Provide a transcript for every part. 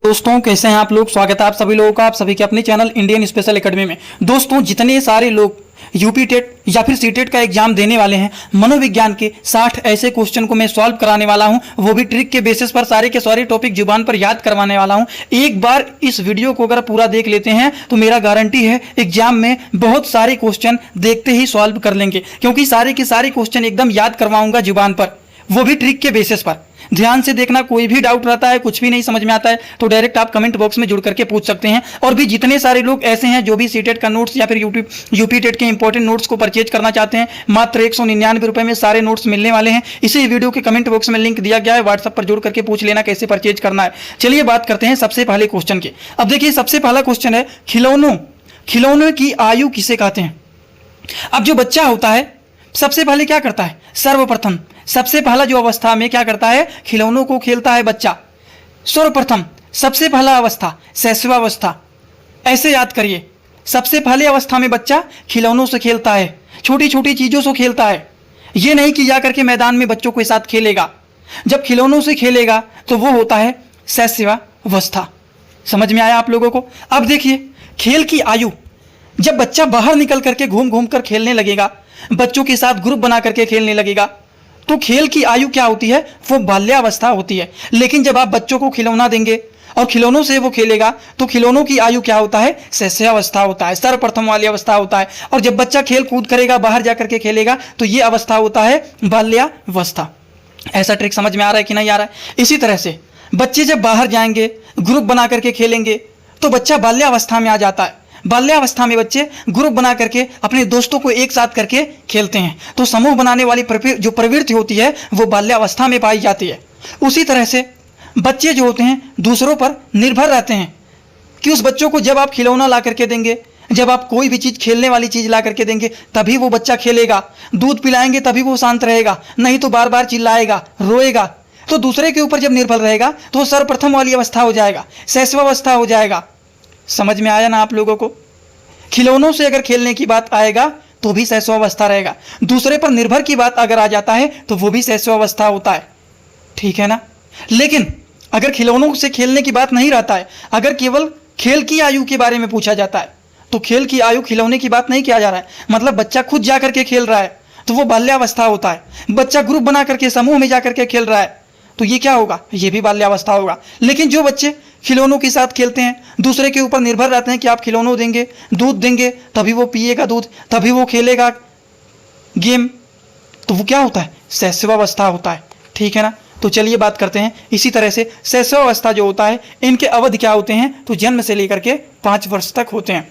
दोस्तों कैसे हैं आप लोग। स्वागत है आप सभी लोगों का, आप सभी के अपने चैनल इंडियन स्पेशल एकेडमी में। दोस्तों जितने सारे लोग यूपी टेट या फिर सीटेट का एग्जाम देने वाले हैं, मनोविज्ञान के 60 ऐसे क्वेश्चन को मैं सॉल्व कराने वाला हूं, वो भी ट्रिक के बेसिस पर सारे के सारे टॉपिक जुबान पर याद करवाने वाला हूं। एक बार इस वीडियो को अगर पूरा देख लेते हैं तो मेरा गारंटी है एग्जाम में बहुत सारे क्वेश्चन देखते ही सॉल्व कर लेंगे, क्योंकि सारे के सारे क्वेश्चन एकदम याद करवाऊंगा जुबान पर, वो भी ट्रिक के बेसिस पर। ध्यान से देखना, कोई भी डाउट रहता है, कुछ भी नहीं समझ में आता है तो डायरेक्ट आप कमेंट बॉक्स में जुड़ करके पूछ सकते हैं। और भी जितने सारे लोग ऐसे हैं जो भी सीटेट का नोट्स या फिर यूपी टेट के इंपॉर्टेंट नोट्स को परचेज करना चाहते हैं, मात्र 199 रुपए में सारे नोट्स मिलने वाले हैं। इसी वीडियो के कमेंट बॉक्स में लिंक दिया गया है, व्हाट्सएप पर जुड़ करके पूछ लेना कैसे परचेज करना है। चलिए बात करते हैं सबसे पहले क्वेश्चन के। अब देखिए सबसे पहला क्वेश्चन है, खिलौनों की आयु किसे कहते हैं। अब जो बच्चा होता है सबसे पहले क्या करता है, सर्वप्रथम सबसे पहला जो अवस्था में क्या करता है, खिलौनों को खेलता है बच्चा। सर्वप्रथम सबसे पहला अवस्था शैशवावस्था, ऐसे याद करिए। सबसे पहले अवस्था में बच्चा खिलौनों से खेलता है, छोटी छोटी चीजों से खेलता है। यह नहीं कि जाकर के मैदान में बच्चों के साथ खेलेगा, जब खिलौनों से खेलेगा तो वो होता है शैशवावस्था। समझ में आया आप लोगों को। अब देखिए खेल की आयु, जब बच्चा बाहर निकल करके घूम घूम कर खेलने लगेगा, बच्चों के साथ ग्रुप बना करके खेलने लगेगा, तो खेल की आयु क्या होती है, वो बाल्यावस्था होती है। लेकिन जब आप बच्चों को खिलौना देंगे और खिलौनों से वो खेलेगा तो खिलौनों की आयु क्या होता है, शैशवावस्था होता है, सर्वप्रथम वाली अवस्था होता है। और जब बच्चा खेल कूद करेगा, बाहर जाकर के खेलेगा, तो ये अवस्था होता है बाल्यावस्था। ऐसा ट्रिक समझ में आ रहा है कि नहीं आ रहा है। इसी तरह से बच्चे जब बाहर जाएंगे, ग्रुप बना करके खेलेंगे, तो बच्चा बाल्यावस्था में आ जाता है। बाल्यावस्था में बच्चे ग्रुप बना करके अपने दोस्तों को एक साथ करके खेलते हैं, तो समूह बनाने वाली जो प्रवृत्ति होती है वो बाल्यावस्था में पाई जाती है। उसी तरह से बच्चे जो होते हैं दूसरों पर निर्भर रहते हैं कि उस बच्चों को जब आप खिलौना ला करके देंगे, जब आप कोई भी चीज़ खेलने वाली चीज़ ला करके देंगे तभी वो बच्चा खेलेगा। दूध पिलाएंगे तभी वो शांत रहेगा, नहीं तो बार बार चिल्लाएगा, रोएगा। तो दूसरे के ऊपर जब निर्भर रहेगा तो सर्वप्रथम वाली अवस्था हो जाएगा, शैशवावस्था हो जाएगा। समझ में आया ना आप लोगों को। खिलौनों से अगर खेलने की बात आएगा तो भी शैशवावस्था रहेगा, दूसरे पर निर्भर की बात अगर आ जाता है तो वो भी शैशवावस्था होता है, ठीक है ना। लेकिन अगर खिलौनों से खेलने की बात नहीं रहता है, अगर केवल खेल की आयु के बारे में पूछा जाता है, तो खेल की आयु, खिलौने की बात नहीं किया जा रहा है, मतलब बच्चा खुद जा करके खेल रहा है तो वो बाल्यावस्था होता है। बच्चा ग्रुप बना करके समूह में जाकर के खेल रहा है तो ये क्या होगा, ये भी बाल्यावस्था होगा। लेकिन जो बच्चे खिलौनों के साथ खेलते हैं, दूसरे के ऊपर निर्भर रहते हैं कि आप खिलौनों देंगे, दूध देंगे तभी वो पिएगा दूध, तभी वो खेलेगा गेम, तो वो क्या होता है, शैशवावस्था होता है, ठीक है ना। तो चलिए बात करते हैं। इसी तरह से शैशवावस्था जो होता है, इनके अवधि क्या होते हैं, तो जन्म से लेकर के 5 वर्ष तक होते हैं।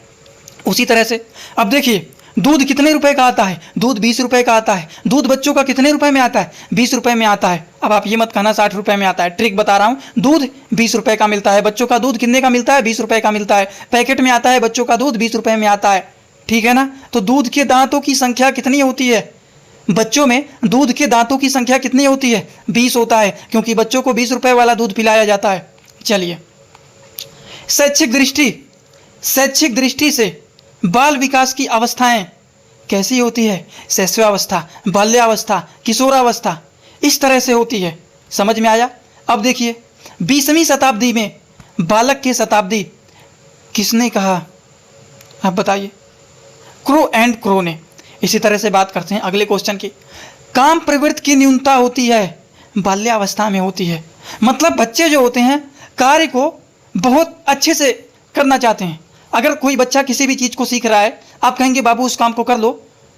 उसी तरह से अब देखिए दूध कितने रुपए का आता है, दूध 20 रुपए का आता है। दूध बच्चों का कितने रुपए में आता है, 20 रुपए में आता है। अब आप ये मत कहना 60 रुपए में आता है, ट्रिक बता रहा हूँ। दूध 20 रुपए का मिलता है, बच्चों का दूध कितने का मिलता है, 20 रुपए का मिलता है। पैकेट में आता है, बच्चों का दूध 20 रुपए में आता है, ठीक है ना। तो दूध के दांतों की संख्या कितनी होती है, बच्चों में दूध के दांतों की संख्या कितनी होती है, 20 होता है, क्योंकि बच्चों को 20 रुपए वाला दूध पिलाया जाता है। चलिए शैक्षिक दृष्टि से बाल विकास की अवस्थाएं कैसी होती है, शैशवावस्था, बाल्यावस्था, किशोरावस्था, इस तरह से होती है। समझ में आया। अब देखिए 20वीं शताब्दी में बालक की शताब्दी किसने कहा, आप बताइए, क्रो एंड क्रो ने। इसी तरह से बात करते हैं अगले क्वेश्चन की। काम प्रवृत्ति की न्यूनता होती है, बाल्यावस्था में होती है। मतलब बच्चे जो होते हैं कार्य को बहुत अच्छे से करना चाहते हैं। अगर कोई बच्चा किसी भी चीज़ को सीख रहा है, आप कहेंगे बाबू उस काम को कर लो,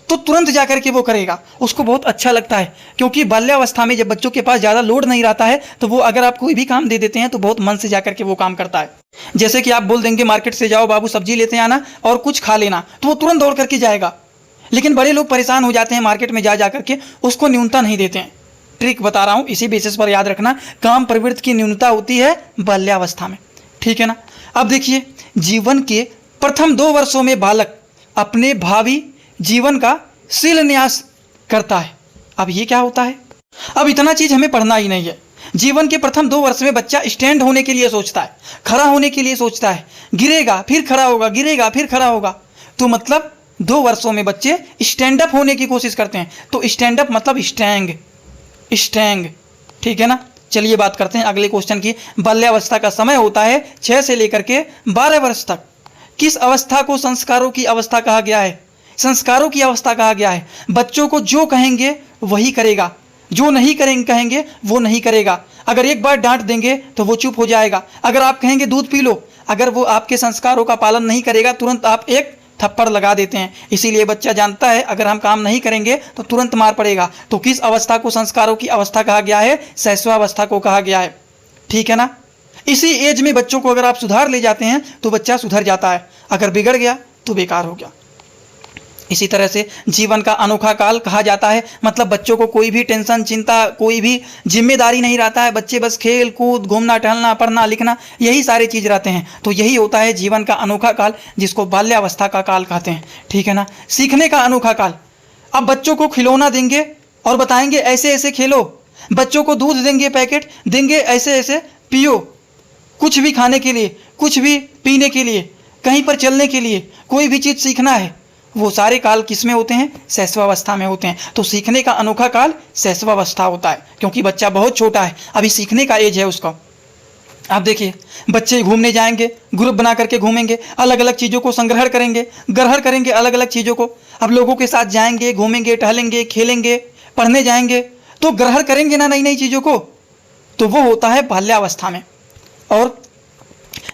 तो तुरंत जाकर के वो करेगा, उसको बहुत अच्छा लगता है। क्योंकि बाल्यावस्था में जब बच्चों के पास ज़्यादा लोड नहीं रहता है तो वो अगर आप कोई भी काम दे देते हैं तो बहुत मन से जाकर के वो काम करता है। जैसे कि आप बोल देंगे मार्केट से जाओ बाबू सब्जी लेते आना और कुछ खा लेना, तो वो तुरंत दौड़ करके जाएगा। लेकिन बड़े लोग परेशान हो जाते हैं, मार्केट में जा करके उसको न्यूनता नहीं देते हैं। ट्रिक बता रहा हूँ, इसी बेसिस पर याद रखना। काम प्रवृत्ति की न्यूनता होती है बाल्यावस्था में, ठीक है ना। अब देखिए जीवन के प्रथम 2 वर्षों में बालक अपने भावी जीवन का शिलान्यास करता है। अब ये क्या होता है, अब इतना चीज हमें पढ़ना ही नहीं है। जीवन के प्रथम 2 वर्ष में बच्चा स्टैंड होने के लिए सोचता है, खड़ा होने के लिए सोचता है, गिरेगा फिर खड़ा होगा, गिरेगा फिर खड़ा होगा। तो मतलब 2 वर्षों में बच्चे स्टैंड अप होने की कोशिश करते हैं। तो स्टैंड अप मतलब स्टैंग, ठीक है ना। चलिए बात करते हैं अगले क्वेश्चन की। बाल्यावस्था का समय होता है 6 से लेकर के 12 वर्ष तक। किस अवस्था को संस्कारों की अवस्था कहा गया है? संस्कारों की अवस्था कहा गया है। बच्चों को जो कहेंगे वही करेगा, जो नहीं कहेंगे वो नहीं करेगा। अगर एक बार डांट देंगे तो वो चुप हो जाएगा। अगर आप कहेंगे दूध पी लो, अगर वो आपके संस्कारों का पालन नहीं करेगा तुरंत आप एक थप्पड़ लगा देते हैं। इसीलिए बच्चा जानता है अगर हम काम नहीं करेंगे तो तुरंत मार पड़ेगा। तो किस अवस्था को संस्कारों की अवस्था कहा गया है? शैशवावस्था को कहा गया है। ठीक है ना। इसी एज में बच्चों को अगर आप सुधार ले जाते हैं तो बच्चा सुधर जाता है, अगर बिगड़ गया तो बेकार हो गया। इसी तरह से जीवन का अनोखा काल कहा जाता है, मतलब बच्चों को कोई भी टेंशन, चिंता, कोई भी जिम्मेदारी नहीं रहता है। बच्चे बस खेल कूद, घूमना टहलना, पढ़ना लिखना, यही सारे चीज़ रहते हैं। तो यही होता है जीवन का अनोखा काल, जिसको बाल्यावस्था का काल कहते हैं। ठीक है ना। सीखने का अनोखा काल। अब बच्चों को खिलौना देंगे और बताएंगे ऐसे ऐसे खेलो। बच्चों को दूध देंगे, पैकेट देंगे, ऐसे ऐसे पियो। कुछ भी खाने के लिए, कुछ भी पीने के लिए, कहीं पर चलने के लिए, कोई भी चीज़ सीखना है, वो सारे काल किस में होते हैं? शैशवावस्था में होते हैं। तो सीखने का अनोखा काल शैशवावस्था होता है, क्योंकि बच्चा बहुत छोटा है, अभी सीखने का एज है उसका। आप देखिए, बच्चे घूमने जाएंगे, ग्रुप बना करके घूमेंगे, अलग अलग चीज़ों को संग्रहण करेंगे, ग्रहण करेंगे अलग अलग चीज़ों को। अब लोगों के साथ जाएंगे, घूमेंगे, टहलेंगे, खेलेंगे, पढ़ने जाएंगे, तो ग्रहण करेंगे ना नई नई चीज़ों को। तो वो होता है बाल्यावस्था में। और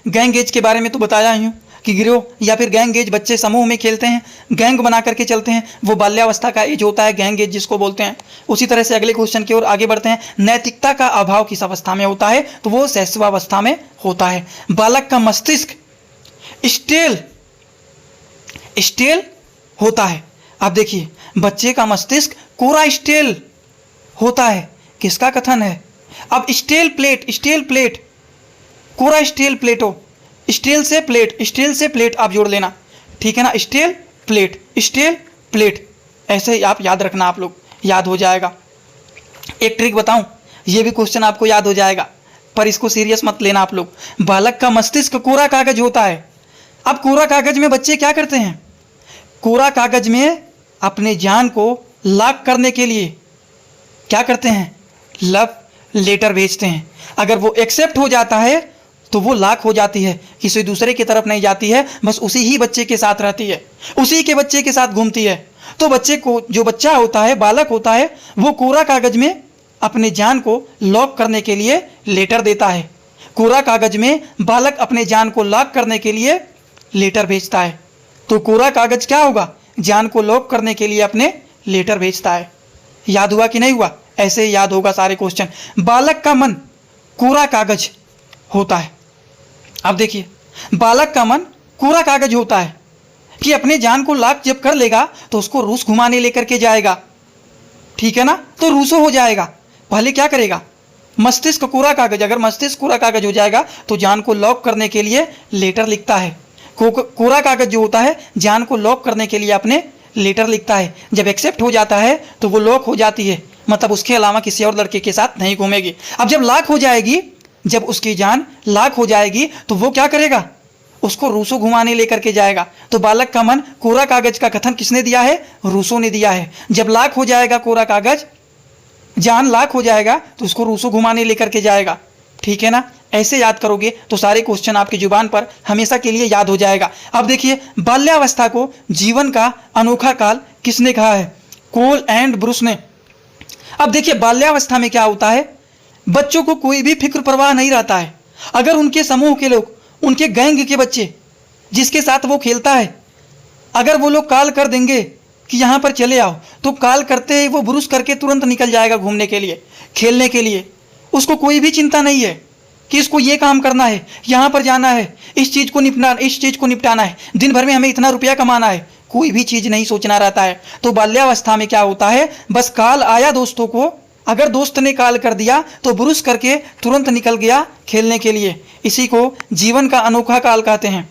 गैंग एज के बारे में तो बताया ही हूँ कि गिरोह या फिर गैंग एज, बच्चे समूह में खेलते हैं, गैंग बना करके चलते हैं, वो बाल्यावस्था का एज होता है, गैंग एज जिसको बोलते हैं। उसी तरह से अगले क्वेश्चन की ओर आगे बढ़ते हैं। नैतिकता का अभाव किस अवस्था में होता है? तो वो शैशवावस्था में होता है। बालक का मस्तिष्क स्टेल होता है। आप देखिए, बच्चे का मस्तिष्क कोरा स्टेल होता है। किसका कथन है? अब स्टेल प्लेट, कोरा स्टेल प्लेटो, स्टील से प्लेट आप जोड़ लेना। ठीक है ना। स्टेल प्लेट ऐसे ही आप याद रखना, आप लोग याद हो जाएगा। एक ट्रिक बताऊं, ये भी क्वेश्चन आपको याद हो जाएगा, पर इसको सीरियस मत लेना आप लोग। बालक का मस्तिष्क कोरा कागज होता है। अब कोरा कागज में बच्चे क्या करते हैं? कोरा कागज में अपने जान को लॉक करने के लिए क्या करते हैं? लव लेटर भेजते हैं। अगर वो एक्सेप्ट हो जाता है तो वो लॉक हो जाती है, किसी दूसरे की तरफ नहीं जाती है, बस उसी ही बच्चे के साथ रहती है, उसी के बच्चे के साथ घूमती है। तो बच्चे को, जो बच्चा होता है, बालक होता है, वो कोरा कागज में अपने जान को लॉक करने के लिए लेटर देता है। कोरा कागज में बालक अपने जान को लॉक करने के लिए लेटर भेजता है। तो कोरा कागज क्या होगा? जान को लॉक करने के लिए अपने लेटर भेजता है। याद हुआ कि नहीं हुआ? ऐसे ही याद होगा सारे क्वेश्चन। बालक का मन कोरा कागज होता है। अब देखिए, बालक का मन कोरा कागज होता है कि अपने जान को लॉक जब कर लेगा तो उसको रूस घुमाने लेकर के जाएगा। ठीक है ना। तो रूसो हो जाएगा। पहले क्या करेगा? मस्तिष्क कोरा कागज, अगर मस्तिष्क कोरा कागज हो जाएगा तो जान को लॉक करने के लिए लेटर लिखता है। कोरा कागज जो होता है जान को लॉक करने के लिए अपने लेटर लिखता है। जब एक्सेप्ट हो जाता है तो वो लॉक हो जाती है, मतलब उसके अलावा किसी और लड़के के साथ नहीं घूमेगी। अब जब लॉक हो जाएगी, जब उसकी जान लॉक हो जाएगी तो वो क्या करेगा? उसको रूसो घुमाने लेकर के जाएगा। तो बालक का मन कोरा कागज का कथन किसने दिया है? रूसो ने दिया है। जब लॉक हो जाएगा कोरा कागज, जान लॉक हो जाएगा तो उसको रूसो घुमाने लेकर के जाएगा। ठीक है ना। ऐसे याद करोगे तो सारे क्वेश्चन आपकी जुबान पर हमेशा के लिए याद हो जाएगा। अब देखिए, बाल्यावस्था को जीवन का अनोखा काल किसने कहा है? कोल एंड ब्रूस ने। अब देखिए, बाल्यावस्था में क्या होता है? बच्चों को कोई भी फिक्र परवाह नहीं रहता है। अगर उनके समूह के लोग, उनके गैंग के बच्चे जिसके साथ वो खेलता है, अगर वो लोग कॉल कर देंगे कि यहाँ पर चले आओ, तो कॉल करते ही वो ब्रूस करके तुरंत निकल जाएगा घूमने के लिए, खेलने के लिए। उसको कोई भी चिंता नहीं है कि इसको ये काम करना है, यहाँ पर जाना है, इस चीज़ को निपटाना है, दिन भर में हमें इतना रुपया कमाना है, कोई भी चीज़ नहीं सोचना रहता है। तो बाल्यावस्था में क्या होता है? बस कॉल आया दोस्तों को, अगर दोस्त ने कॉल कर दिया तो ब्रूस करके तुरंत निकल गया खेलने के लिए। इसी को जीवन का अनोखा काल कहते हैं।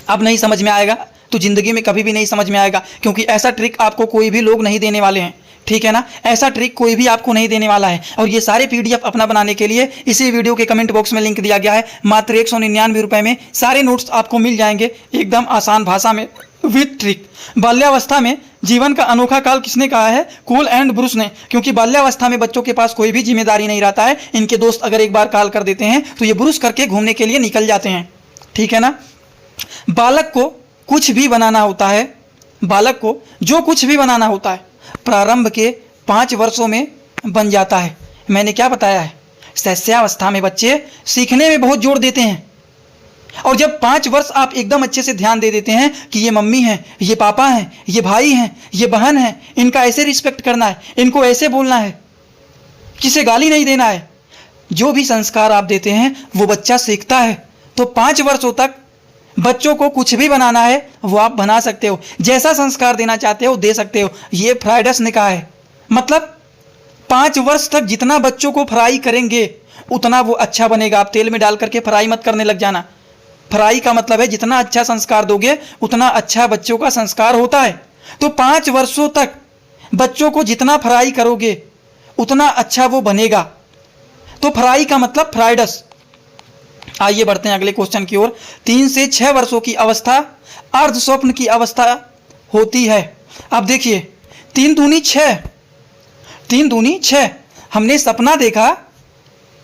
अब नहीं समझ में आएगा तो ज़िंदगी में कभी भी नहीं समझ में आएगा, क्योंकि ऐसा ट्रिक आपको कोई भी लोग नहीं देने वाले हैं। ठीक है ना। ऐसा ट्रिक कोई भी आपको नहीं देने वाला है। और ये सारे PDF अपना बनाने के लिए इसी वीडियो के कमेंट बॉक्स में लिंक दिया गया है। मात्र 199 रुपये में सारे नोट्स आपको मिल जाएंगे, एकदम आसान भाषा में, विथ ट्रिक। बाल्यावस्था में जीवन का अनोखा काल किसने कहा है? कोल एंड ब्रूस ने। क्योंकि बाल्यावस्था में बच्चों के पास कोई भी जिम्मेदारी नहीं रहता है। इनके दोस्त अगर एक बार कॉल कर देते हैं तो ये ब्रूस करके घूमने के लिए निकल जाते हैं। ठीक है ना। बालक को कुछ भी बनाना होता है, बालक को जो कुछ भी बनाना होता है प्रारंभ के 5 वर्षों में बन जाता है। मैंने क्या बताया है? शैशवावस्था में बच्चे सीखने में बहुत जोर देते हैं, और जब 5 वर्ष आप एकदम अच्छे से ध्यान दे देते हैं कि ये मम्मी है, ये पापा हैं, ये भाई हैं, ये बहन है, इनका ऐसे रिस्पेक्ट करना है, इनको ऐसे बोलना है, किसे गाली नहीं देना है, जो भी संस्कार आप देते हैं वो बच्चा सीखता है। तो 5 वर्षों तक बच्चों को कुछ भी बनाना है वो आप बना सकते हो, जैसा संस्कार देना चाहते हो दे सकते हो। ये फ्राइडस ने कहा है। मतलब 5 वर्ष तक जितना बच्चों को फ्राई करेंगे उतना वो अच्छा बनेगा। आप तेल में डाल करके फ्राई मत करने लग जाना। फ्राई का मतलब है जितना अच्छा संस्कार दोगे उतना अच्छा बच्चों का संस्कार होता है। तो 5 वर्षों तक बच्चों को जितना फ्राई करोगे उतना अच्छा वो बनेगा। तो फ्राई का मतलब फ्राइडस। आइए बढ़ते हैं अगले क्वेश्चन की ओर। 3 से 6 वर्षों की अवस्था अर्ध स्वप्न की अवस्था होती है। अब देखिए 3 दूनी 6, 3 दूनी 6। हमने सपना देखा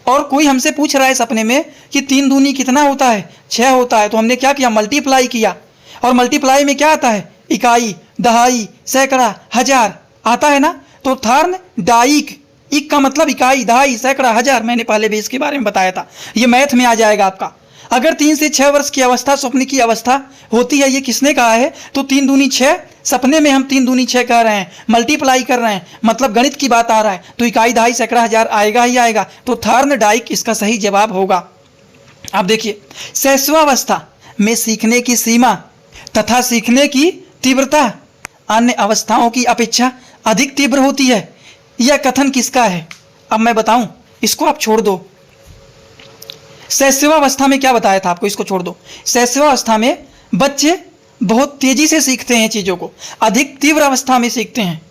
और कोई हमसे पूछ रहा है सपने में कि 3 दूनी कितना होता है? 6 होता है। तो हमने क्या किया? मल्टीप्लाई किया। और मल्टीप्लाई में क्या आता है? इकाई, दहाई, सैकड़ा, हजार आता है ना। तो थार्न डाइक, इक का मतलब इकाई, दहाई, सैकड़ा, हजार। मैंने पहले भी इसके बारे में बताया था। ये मैथ में आ जाएगा आपका। अगर 3 से 6 वर्ष की अवस्था स्वप्न की अवस्था होती है, ये किसने कहा है? तो 3 दूनी 6, सपने में हम 3 दूनी 6 कह रहे हैं, मल्टीप्लाई कर रहे हैं, मतलब गणित की बात आ रहा है। तो इकाई, दहाई, सैकड़ा, हजार आएगा ही आएगा। तो थार्न डाइक इसका सही जवाब होगा। अब देखिए शैशवावस्था में सीखने की सीमा तथा सीखने की तीव्रता अन्य अवस्थाओं की अपेक्षा अधिक तीव्र होती है। यह कथन किसका है? अब मैं बताऊं, इसको आप छोड़ दो। शैशवावस्था में क्या बताया था आपको? इसको छोड़ दो। शैशवावस्था में बच्चे बहुत तेजी से सीखते हैं चीज़ों को, अधिक तीव्र अवस्था में सीखते हैं।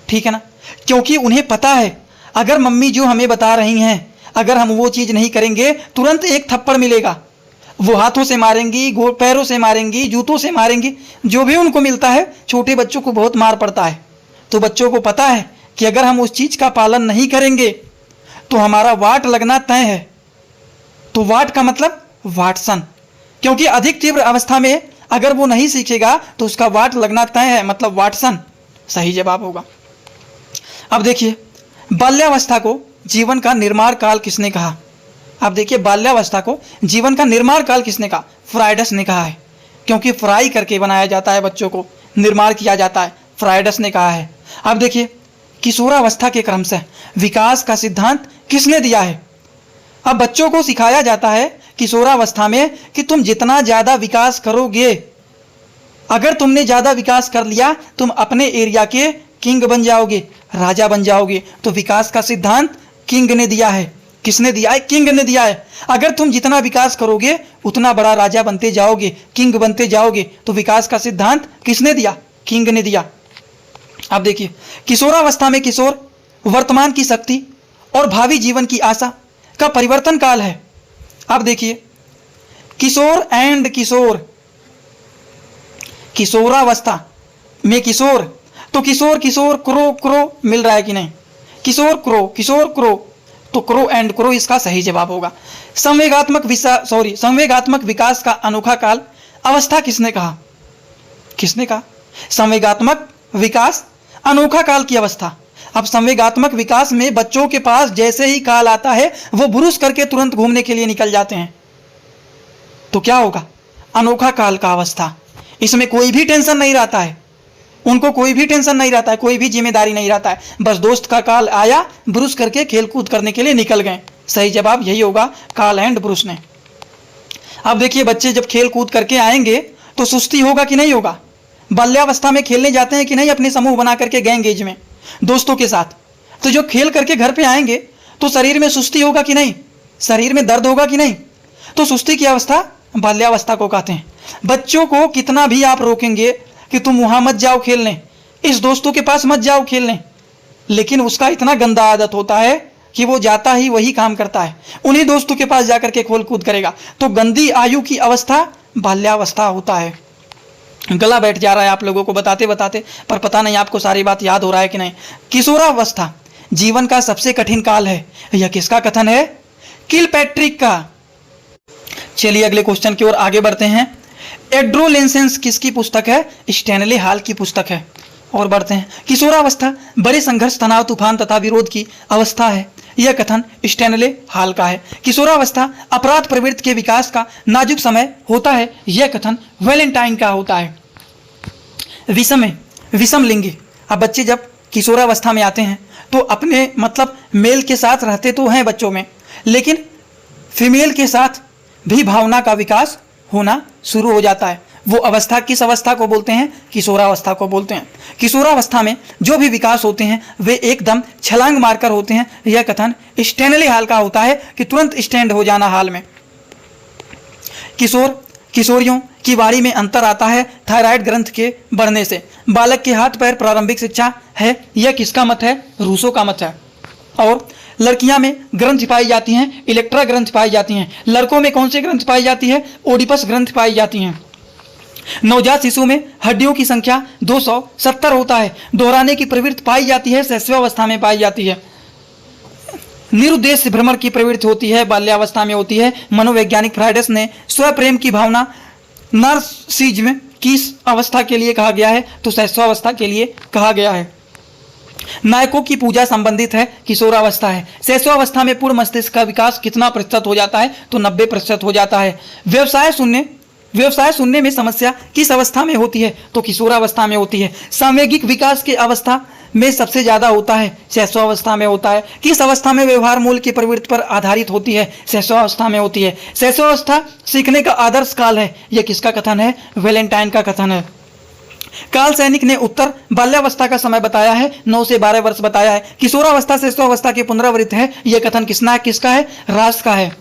ठीक है ना। क्योंकि उन्हें पता है अगर मम्मी जो हमें बता रही हैं, अगर हम वो चीज़ नहीं करेंगे तुरंत एक थप्पड़ मिलेगा। वो हाथों से मारेंगी, पैरों से मारेंगी, जूतों से मारेंगी, जो भी उनको मिलता है। छोटे बच्चों को बहुत मार पड़ता है। तो बच्चों को पता है कि अगर हम उस चीज़ का पालन नहीं करेंगे तो हमारा वाट लगना तय है। तो वाट का मतलब वाटसन। क्योंकि अधिक तीव्र अवस्था में अगर वो नहीं सीखेगा तो उसका वाट लगना तय है, मतलब वाटसन सही जवाब होगा। अब देखिए बाल्यावस्था को जीवन का निर्माण काल किसने कहा? अब देखिए बाल्यावस्था को जीवन का निर्माण काल किसने कहा? फ्राइडस ने कहा है। क्योंकि फ्राई करके बनाया जाता है, बच्चों को निर्माण किया जाता है, फ्राइडस ने कहा है। अब देखिए किशोरावस्था के क्रम से विकास का सिद्धांत किसने दिया है? अब बच्चों को सिखाया जाता है किशोरावस्था में कि तुम जितना ज़्यादा विकास करोगे, अगर तुमने ज़्यादा विकास कर लिया तुम अपने एरिया के किंग बन जाओगे, राजा बन जाओगे। तो विकास का सिद्धांत किंग ने दिया है। किसने दिया है? किंग ने दिया है। अगर तुम जितना विकास करोगे उतना बड़ा राजा बनते जाओगे, किंग बनते जाओगे। तो विकास का सिद्धांत किसने दिया? किंग ने दिया। अब देखिए किशोरावस्था में किशोर वर्तमान की शक्ति और भावी जीवन की आशा का परिवर्तन काल है। अब देखिए किशोर एंड किशोर, किशोरावस्था में किशोर, तो किशोर किशोर क्रो क्रो मिल रहा है कि नहीं? किशोर क्रो, तो क्रो एंड क्रो इसका सही जवाब होगा। संवेगात्मक विकास का अनोखा काल अवस्था किसने कहा? किसने कहा? संवेगात्मक विकास अनोखा काल की अवस्था। अब संवेगात्मक विकास में बच्चों के पास जैसे ही काल आता है वो बुरुस करके तुरंत घूमने के लिए निकल जाते हैं। तो क्या होगा? अनोखा काल का अवस्था। इसमें कोई भी टेंशन नहीं रहता है, उनको कोई भी टेंशन नहीं रहता है, कोई भी जिम्मेदारी नहीं रहता है। बस दोस्त का काल आया, बुरुस करके खेल कूद करने के लिए निकल गए। सही जवाब यही होगा, काल एंड बुरुस ने। अब देखिए बच्चे जब खेल कूद करके आएंगे तो सुस्ती होगा कि नहीं होगा? बाल्यावस्था में खेलने जाते हैं कि नहीं अपने समूह बना करके गैंगेज में दोस्तों के साथ? तो जो खेल करके घर पे आएंगे तो शरीर में सुस्ती होगा कि नहीं? शरीर में दर्द होगा कि नहीं? तो सुस्ती की अवस्था बाल्यावस्था को कहते हैं। बच्चों को कितना भी आप रोकेंगे कि तुम वहाँ मत जाओ खेलने, इस दोस्तों के पास मत जाओ खेलने, लेकिन उसका इतना गंदा आदत होता है कि वो जाता ही वही काम करता है, उन्हीं दोस्तों के पास जाकर के खेल कूद करेगा। तो गंदी आयु की अवस्था बाल्यावस्था होता है। गला बैठ जा रहा है आप लोगों को बताते बताते, पर पता नहीं आपको सारी बात याद हो रहा है कि नहीं। किशोरावस्था जीवन का सबसे कठिन काल है, यह किसका कथन है? किलपैट्रिक का। चलिए अगले क्वेश्चन की ओर आगे बढ़ते हैं। एड्रोलेंसेंस किसकी पुस्तक है? स्टैनले हॉल की पुस्तक है। और बढ़ते हैं। किशोरावस्था बड़े संघर्ष, तनाव, तूफान तथा विरोध की अवस्था है, यह कथन स्टैनले हॉल का है। किशोरावस्था अपराध प्रवृत्ति के विकास का नाजुक समय होता है, यह कथन वैलेंटाइन का होता है। विषम लिंगी, अब बच्चे जब किशोरावस्था में आते हैं तो अपने मतलब मेल के साथ रहते तो हैं बच्चों में, लेकिन फीमेल के साथ भी भावना का विकास होना शुरू हो जाता है। वो अवस्था किस अवस्था को बोलते हैं? किशोरावस्था को बोलते हैं। किशोरावस्था में जो भी विकास होते हैं वे एकदम छलांग मारकर होते हैं, यह कथन स्टैनले हॉल का होता है कि तुरंत स्टैंड हो जाना हाल में। किशोरियों की वाणी में अंतर आता है थायराइड ग्रंथ के बढ़ने से। बालक के हाथ पैर प्रारंभिक शिक्षा है, यह किसका मत है? रूसो का मत है। और लड़कियां में ग्रंथ पाई जाती हैं, इलेक्ट्रा ग्रंथ पाई जाती हैं। लड़कों में कौन सी ग्रंथ पाई जाती है? ओडिपस ग्रंथ पाई जाती हैं। नवजात शिशु में हड्डियों की संख्या 270 होता है। दोहराने की प्रवृत्ति पाई जाती है, शैशवावस्था में पाई जाती है। निरुद्देश्य भ्रमण की प्रवृत्ति होती है, बाल्यावस्था में होती है। मनोवैज्ञानिक फ्राइडस ने स्वप्रेम की भावना नार्सिज्म किस अवस्था के लिए कहा गया है? तो शैशवावस्था के लिए कहा गया है। नायकों की पूजा संबंधित है, किशोरावस्था है। शैशवावस्था में पूर्ण मस्तिष्क का विकास कितना प्रतिशत हो जाता है? तो 90% हो जाता है। व्यवसाय सुनने में समस्या किस अवस्था में होती है? तो किशोरावस्था में होती है। सांवेगिक विकास की अवस्था में सबसे ज्यादा होता है, शैशवावस्था में होता है। किस अवस्था में व्यवहार मूल की प्रवृत्ति पर आधारित होती है? शैशवावस्था में होती है। शैशवावस्था सीखने का आदर्श काल है, यह किसका कथन है? वैलेंटाइन का कथन है। कार्ल सैनिक ने उत्तर बाल्यावस्था का समय बताया है, 9 से 12 वर्ष बताया है। किशोरावस्था शैशवावस्था के पुनरावृत्त है, यह कथन किसका है? रास का है।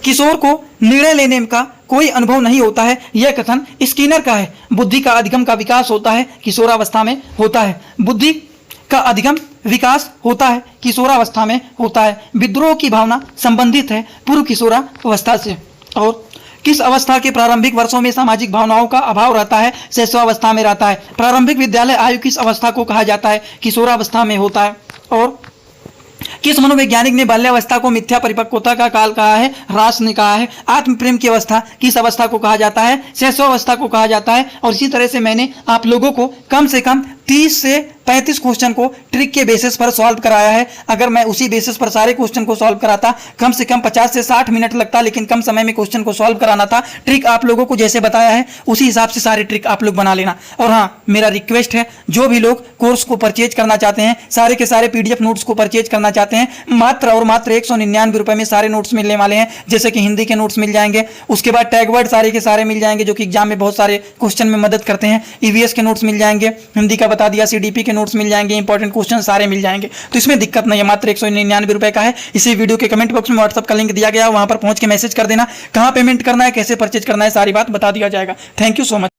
किशोर को निर्णय लेने का कोई अनुभव नहीं होता है, यह कथन स्किनर का है। बुद्धि का अधिगम का विकास होता है, किशोरावस्था में होता है। बुद्धि का अधिगम विकास होता है, किशोरावस्था में होता है। विद्रोह की भावना संबंधित है पूर्व किशोरावस्था से। और किस अवस्था के प्रारंभिक वर्षों में सामाजिक भावनाओं का अभाव रहता है? शैशवावस्था में रहता है। प्रारंभिक विद्यालय आयु किस अवस्था को कहा जाता है? किशोरावस्था में होता है। और किस मनोवैज्ञानिक ने बाल्यावस्था को मिथ्या परिपक्वता का काल कहा है? रास ने कहा है। आत्म प्रेम की अवस्था किस अवस्था को कहा जाता है? शैशवावस्था को कहा जाता है। और इसी तरह से मैंने आप लोगों को कम से कम 30 से 35 क्वेश्चन को ट्रिक के बेसिस पर सॉल्व कराया है। अगर मैं उसी बेसिस पर सारे क्वेश्चन को सॉल्व कराता कम से कम 50 से 60 मिनट लगता, लेकिन कम समय में क्वेश्चन को सॉल्व कराना था। ट्रिक आप लोगों को जैसे बताया है उसी हिसाब से सारे ट्रिक आप लोग बना लेना। और हाँ, मेरा रिक्वेस्ट है, जो भी लोग कोर्स को परचेज करना चाहते हैं, सारे के सारे PDF नोट्स को परचेज करना चाहते हैं, मात्र और मात्र 199 रुपए में सारे नोट्स मिलने वाले हैं। जैसे कि हिंदी के नोट्स मिल जाएंगे, उसके बाद टैग वर्ड सारे के सारे मिल जाएंगे जो कि एग्जाम में बहुत सारे क्वेश्चन में मदद करते हैं। EVS के नोट्स मिल जाएंगे, हिंदी का बता दिया, CDP के नोट्स मिल जाएंगे, इंपॉर्टेंट क्वेश्चन सारे मिल जाएंगे। तो इसमें दिक्कत नहीं है, मात्र 199 रुपए का है। इसी वीडियो के कमेंट बॉक्स में व्हाट्सएप का लिंक दिया गया है, वहां पर पहुंच के मैसेज कर देना। कहां पेमेंट करना है, कैसे परचेज करना है, सारी बात बता दिया जाएगा। Thank you so much.